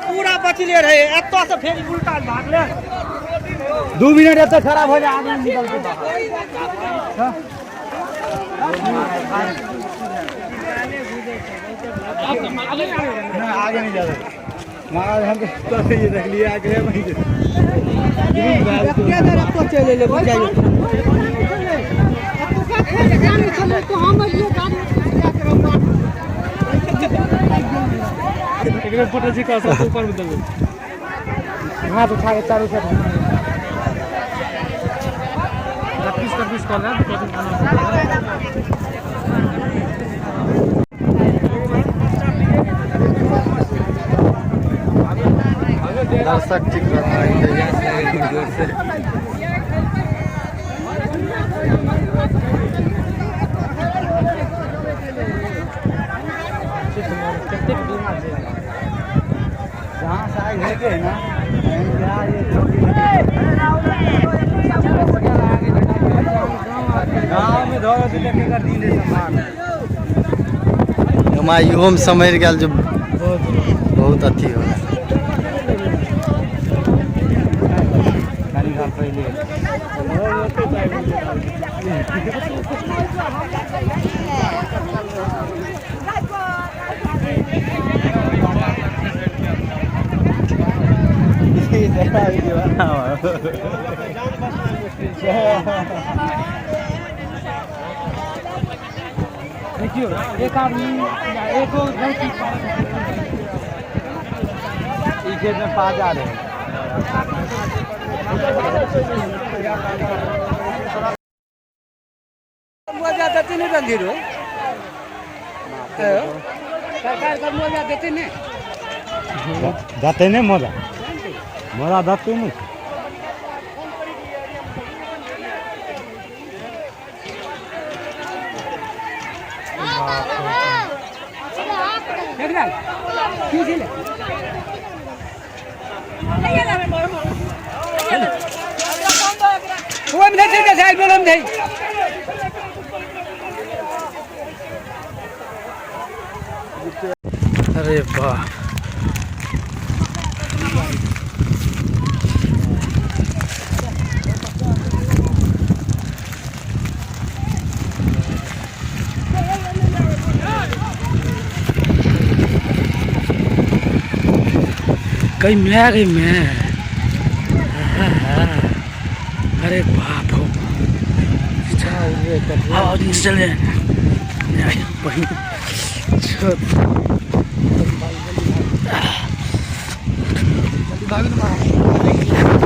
पूरा बचले रहे एतो से फिर उल्टा भाग ले 2 मिनट एतो खराब हो जाए आदमी निकल के बाहर आगे नहीं जा रहे महाराज हम तो ये देख लिया आगे है वहीं क्या दर आपको चले ले बुझ जाइए तो हम ये काम क्या करूंगा एक फोटो जी का सब ऊपर में दो हाथ उठा के चारों से 25 कर रहा दर्शक ठीक रहा है जोर से जहाँ से आए लेके है ना गाँव में धो लेके कर दिले सामान हमारे युवा में समझ गया जो बहुत अच्छी हो देखियो एक आदमी एक खेत में 5 आ रहे हैं मजा देते नहीं रणधीर सरकार का मजा देते नहीं जाते नहीं मजा मजा देते नहीं अरे वाह गई मैं अरे बाप हो आओ चले भाग